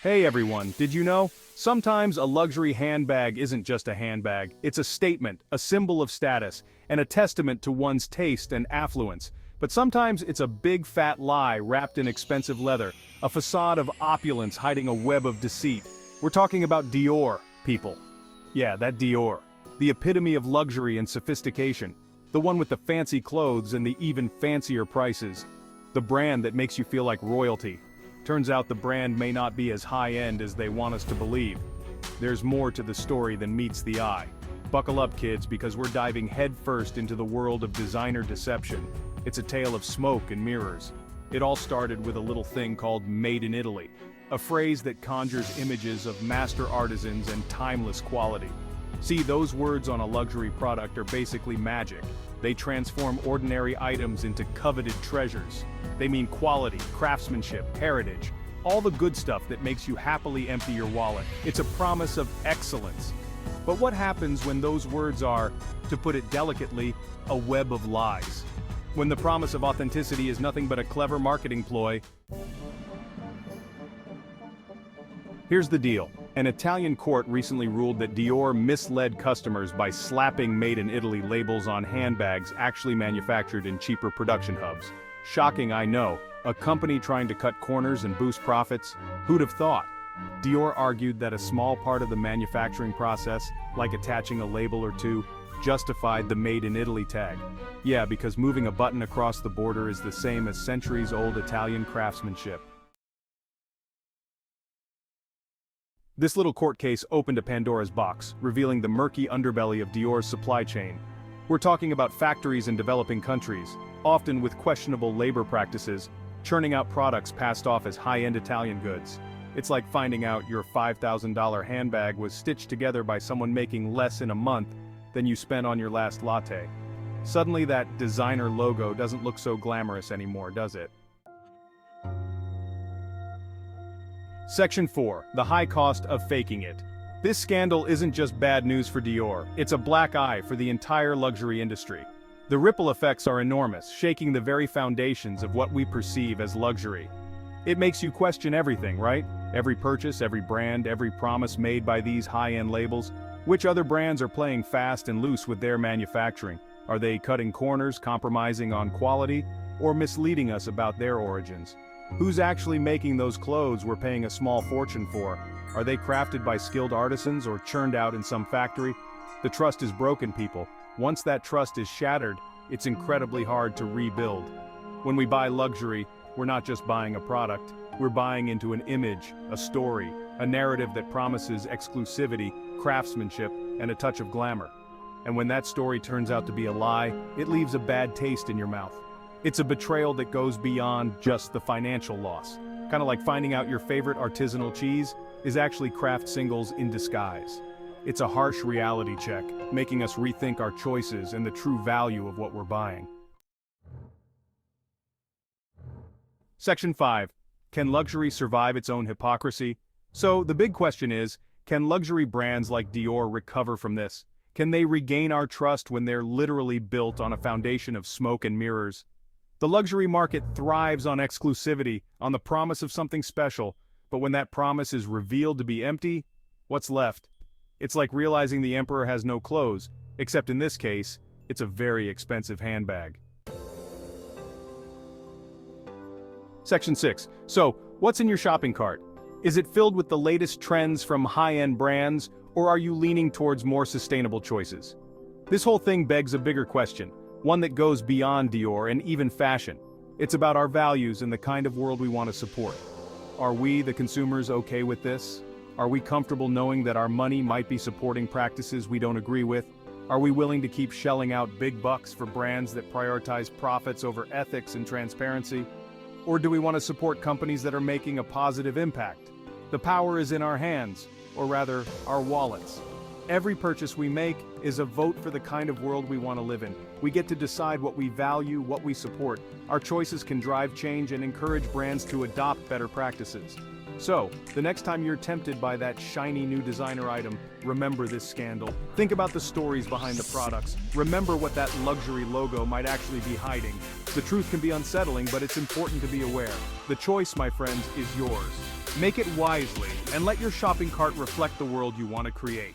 Hey everyone, did you know? Sometimes a luxury handbag isn't just a handbag, it's a statement, a symbol of status, and a testament to one's taste and affluence. But sometimes it's a big fat lie wrapped in expensive leather, a facade of opulence hiding a web of deceit. We're talking about Dior, people. Yeah, that Dior. The epitome of luxury and sophistication. The one with the fancy clothes and the even fancier prices. The brand that makes you feel like royalty. Turns out the brand may not be as high-end as they want us to believe. There's more to the story than meets the eye. Buckle up, kids, because we're diving headfirst into the world of designer deception. It's a tale of smoke and mirrors. It all started with a little thing called "Made in Italy," a phrase that conjures images of master artisans and timeless quality. See, those words on a luxury product are basically magic. They transform ordinary items into coveted treasures. They mean quality, craftsmanship, heritage, all the good stuff that makes you happily empty your wallet. It's a promise of excellence. But what happens when those words are, to put it delicately, a web of lies? When the promise of authenticity is nothing but a clever marketing ploy? Here's the deal. An Italian court recently ruled that Dior misled customers by slapping "Made in Italy" labels on handbags actually manufactured in cheaper production hubs. Shocking, I know. A company trying to cut corners and boost profits? Who'd have thought? Dior argued that a small part of the manufacturing process, like attaching a label or two, justified the "Made in Italy" tag. Yeah, because moving a button across the border is the same as centuries-old Italian craftsmanship. This little court case opened a Pandora's box, revealing the murky underbelly of Dior's supply chain. We're talking about factories in developing countries, often with questionable labor practices, churning out products passed off as high-end Italian goods. It's like finding out your $5,000 handbag was stitched together by someone making less in a month than you spent on your last latte. Suddenly that designer logo doesn't look so glamorous anymore, does it? Section 4. The high cost of faking it. This scandal isn't just bad news for Dior, it's a black eye for the entire luxury industry. The ripple effects are enormous, shaking the very foundations of what we perceive as luxury. It makes you question everything, right? Every purchase, every brand, every promise made by these high-end labels. Which other brands are playing fast and loose with their manufacturing? Are they cutting corners, compromising on quality, or misleading us about their origins? Who's actually making those clothes we're paying a small fortune for? Are they crafted by skilled artisans or churned out in some factory? The trust is broken, people. Once that trust is shattered, it's incredibly hard to rebuild. When we buy luxury, we're not just buying a product, we're buying into an image, a story, a narrative that promises exclusivity, craftsmanship, and a touch of glamour. And when that story turns out to be a lie, it leaves a bad taste in your mouth. It's a betrayal that goes beyond just the financial loss. Kind of like finding out your favorite artisanal cheese is actually Kraft singles in disguise. It's a harsh reality check, making us rethink our choices and the true value of what we're buying. Section 5. Can luxury survive its own hypocrisy? So, the big question is, can luxury brands like Dior recover from this? Can they regain our trust when they're literally built on a foundation of smoke and mirrors? The luxury market thrives on exclusivity, on the promise of something special, but when that promise is revealed to be empty, what's left? It's like realizing the emperor has no clothes, except in this case, it's a very expensive handbag. Section 6. So, what's in your shopping cart? Is it filled with the latest trends from high-end brands, or are you leaning towards more sustainable choices? This whole thing begs a bigger question, one that goes beyond Dior and even fashion. It's about our values and the kind of world we want to support. Are we, the consumers, okay with this? Are we comfortable knowing that our money might be supporting practices we don't agree with? Are we willing to keep shelling out big bucks for brands that prioritize profits over ethics and transparency? Or do we want to support companies that are making a positive impact? The power is in our hands, or rather, our wallets. Every purchase we make is a vote for the kind of world we want to live in. We get to decide what we value, what we support. Our choices can drive change and encourage brands to adopt better practices. So, the next time you're tempted by that shiny new designer item, remember this scandal. Think about the stories behind the products. Remember what that luxury logo might actually be hiding. The truth can be unsettling, but it's important to be aware. The choice, my friends, is yours. Make it wisely, and let your shopping cart reflect the world you want to create.